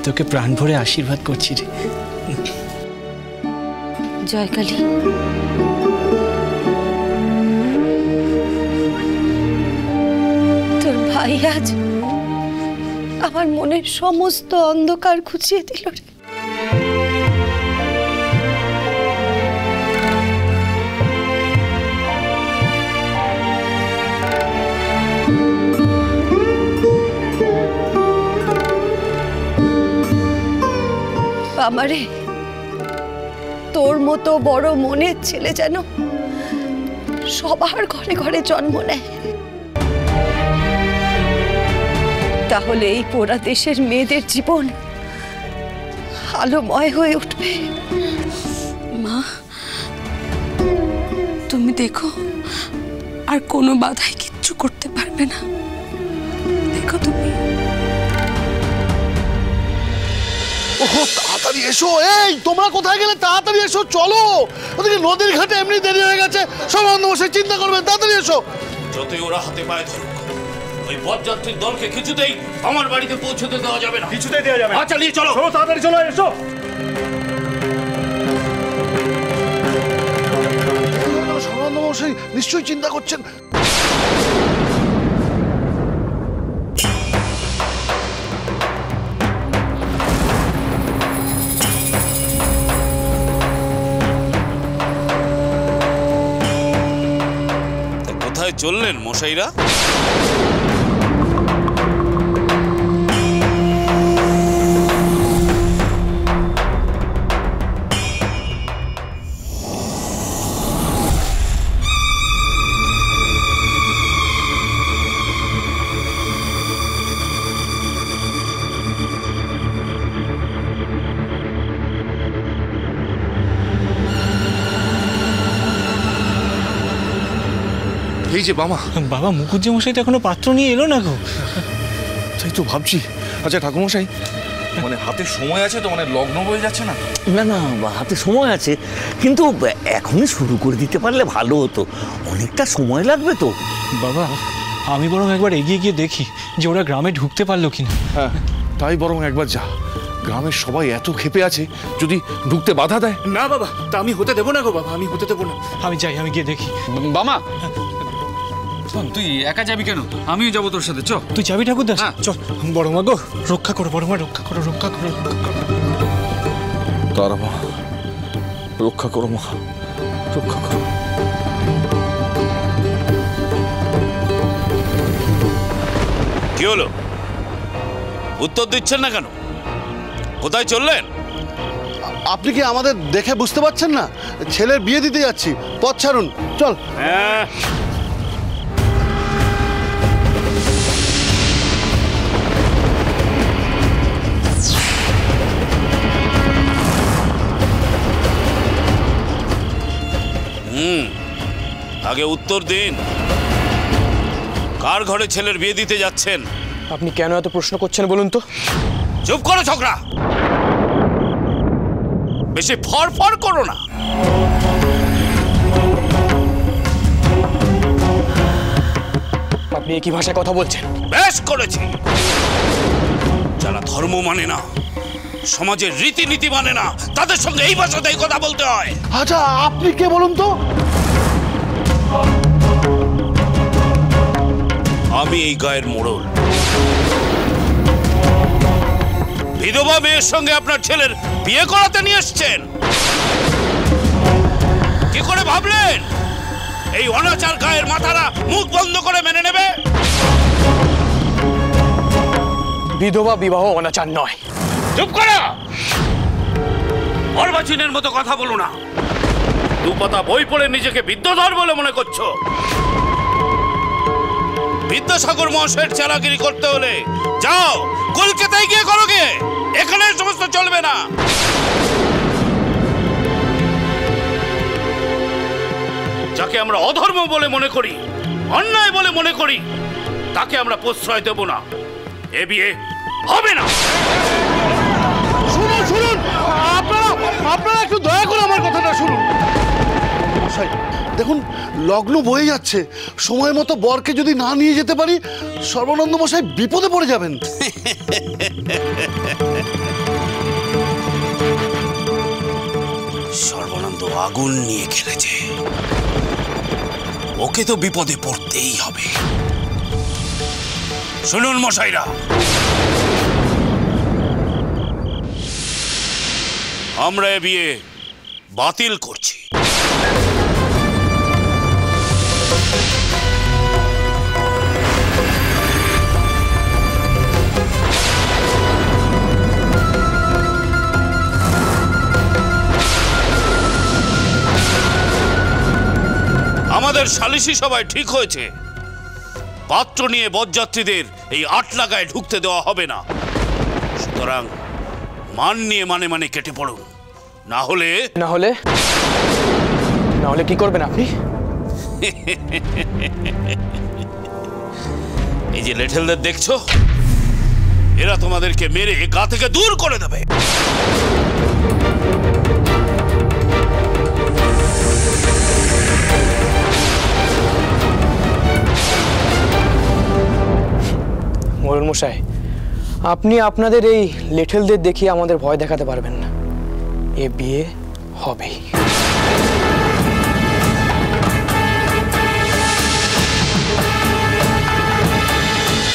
তোকে প্রাণ ভরে আশীর্বাদ করছি রে। জয়কালী, তোর ভাই আজ আমার মনের সমস্ত অন্ধকার ঘুচিয়ে দিল রে। আমারে তোর মতো বড় মনের ছেলে যেন সবার ঘরে ঘরে জন্ম নেয়, তাহলে এই পোড়া দেশের মেয়েদের জীবন আলোময় হয়ে উঠবে। মা, তুমি দেখো আর কোনো বাধাই কিচ্ছু করতে পারবে না। দেখো তুমি। ওহো, তাড়াতাড়ি এসো। এই তোমরা কোথায় গেলে? তাড়াতাড়ি এসো, চলো। ওদিকে নদীর ঘাটে এমনি দেরি হয়ে গেছে, সব অন্যমশাই চিন্তা করবেন। তাড়াতাড়ি এসো। যতই ওরা হাতে পায়ে ধরুক, ওই বরযাত্রীর দলকে কিছুতেই আমার বাড়িতে পৌঁছতে দেওয়া যাবে না। কিছুতেই দেওয়া যাবে না। আচ্ছা, নিয়ে চলো, তাড়াতাড়ি চলো, এসো। সর্বানন্দমশাই নিশ্চয়ই চিন্তা করছেন। কোথায় চললেন মশাইরা? এই যে বাবা, বাবা মুকুজ্জে মশাই তো এখনো পাত্র নিয়ে এলো না গো। তাই তো ভাবছি। আচ্ছা ঠাকুরমশাই, মানে হাতে সময় আছে তো? মানে লগ্ন বয়ে যাচ্ছে না? না না, হাতে সময় আছে, কিন্তু এখনই শুরু করে দিতে পারলে ভালো হতো। অনেকটা সময় লাগবে তো। বাবা আমি বরং একবার এগিয়ে গিয়ে দেখি যে ওরা গ্রামে ঢুকতে পারলো কিনা। হ্যাঁ তাই বরং একবার যা। গ্রামের সবাই এত ক্ষেপে আছে, যদি ঢুকতে বাধা দেয়। না বাবা, তা আমি হতে দেবো না গো বাবা, আমি হতে দেবো না। আমি যাই, আমি গিয়ে দেখি। বাবা তুই একা যাবি কেন? আমিও যাবো তোর সাথে, চ। তুই যাবি ঠাকুরদাস? চল। বড় মা গো, রক্ষা করো বড় মা, রক্ষা করো, রক্ষা করো, রক্ষা করো। তারা মা, রক্ষা করো মা, রক্ষা করো। কি হলো? উত্তর দিচ্ছেন না কেন? কোথায় চললেন? আপনি কি আমাদের দেখে বুঝতে পারছেন না? ছেলের বিয়ে দিতে যাচ্ছি, পথ ছাড়ুন, চল। হ্যাঁ, আগে উত্তর দিন, কার ঘরে ছেলের বিয়ে দিতে যাচ্ছেন? আপনি কেন এত প্রশ্ন করছেন বলুন তো? চুপ করো ছোকরা, বেশি ফর করো না। আপনি একই ভাষায় কথা বলছেন। বেশ করেছি। যারা ধর্ম মানে না, সমাজের রীতিনীতি মানে না, তাদের সঙ্গে এই ভাষাতেই কথা বলতে হয়। আচ্ছা আপনি কে বলুন তো? আমি এই গায়ের মোড়ল। বিধবা মেয়ের সঙ্গে আপনার ছেলের বিয়ে করাতে নিয়ে এসছেন। কি করে ভাবলেন এই অনাচার গায়ের মাথারা মুখ বন্ধ করে মেনে নেবে? বিধবা বিবাহ অনাচার নয়। চুপ করো, অর্বাচীনের মতো কথা বলো না। দু পাতা বই পড়ে নিজেকে বিদ্যাধর বলে মনে করছো। বিদ্যাসাগর মহাশয়ের চালাগিরি করতে হলে যাও কলকাতায় গিয়ে করো গে, এখানে সমস্ত চলবে না। যাকে আমরা অধর্ম বলে মনে করি, অন্যায় বলে মনে করি, তাকে আমরা প্রশ্রয় দেব না। এ বিয়ে হবে না। শুনুন শুনুন, আপনারা একটু দয়া করে আমার কথাটা শুনুন। দেখুন লগ্ন বয়ে যাচ্ছে, সময় মতো বরকে যদি না নিয়ে যেতে পারি সর্বানন্দ মশাই বিপদে পড়ে যাবেন। সর্বানন্দ আগুন নিয়ে খেলেছে, ওকে তো বিপদে পড়তেই হবে। শুনুন মশাইরা, আমরা এ বিয়ে বাতিল করছি। আমাদের সালিশি সভায় ঠিক হয়েছে, পাত্র নিয়ে বরযাত্রীদের এই ৮ লাগায় ঢুকতে দেওয়া হবে না। সুতরাং মান নিয়ে মানে মানে কেটে পড়ুন, না হলে কি করবেন আপনি? এই যে লেঠেলদের দেখছো, এরা তোমাদেরকে মেরে গা থেকে দূর করে দেবে। মোড়ল মশাই, আপনি আপনাদের এই লেঠেলদের দেখিয়ে আমাদের ভয় দেখাতে পারবেন না। এ বিয়ে হবেই।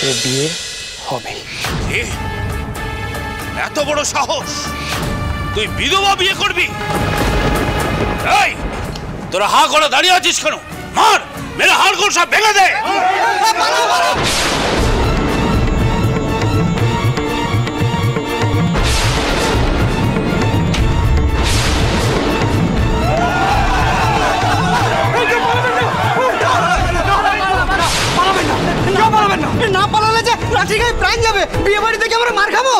এ বিয়ে হবেই। এত বড় সাহস, তুই বিধবা বিয়ে করবি? এই তোরা হা করে দাঁড়িয়ে আছিস কেন? মার, মেরে হাড়গোড় সব ভেঙে দে। না পালালে যে লাঠি গায়ে প্রাণ যাবে। বিয়ে বাড়ি থেকে আমরা মার খাবো।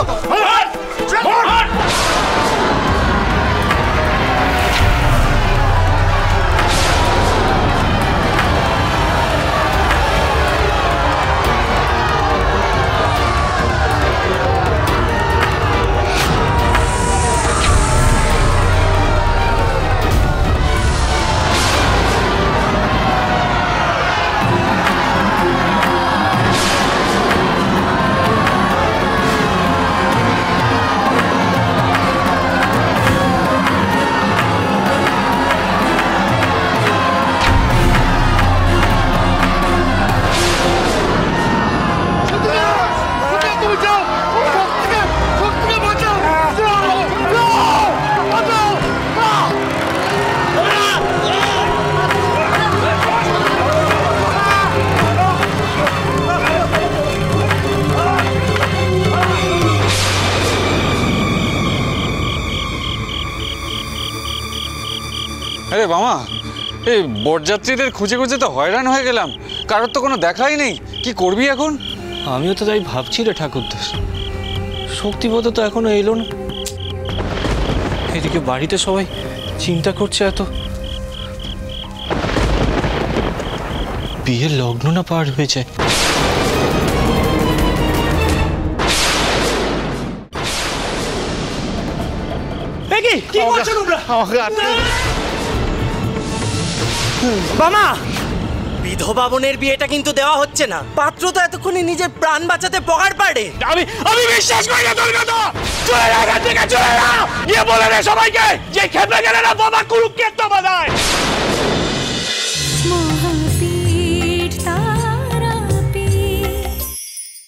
আরে মামা, এই বরযাত্রীদের খুঁজে খুঁজে তো হয়রান হয়ে গেলাম, কারোর তো কোনো দেখাই নেই। কি করবি এখন? আমিও তো তাই ভাবছি রে ঠাকুরদাস, শক্তিপদ তো এখনো এলো না। এদিকে বাড়িতে সবাই চিন্তা করছে এত, বিয়ের লগ্ন না পার হয়েছে। বাবা, বিধবা বোনের বিয়েটা কিন্তু দেওয়া হচ্ছে না। পাত্র তো এতক্ষণে নিজের প্রাণ বাঁচাতে পগার পাড়ে। আমি বিশ্বাস করি না তোর কথা। চলে যা, চলে যা, গিয়ে বলে রে সবাইকে যে খেপে গেলে না বাবা কুরুক্ষেত্র বাঁধায়।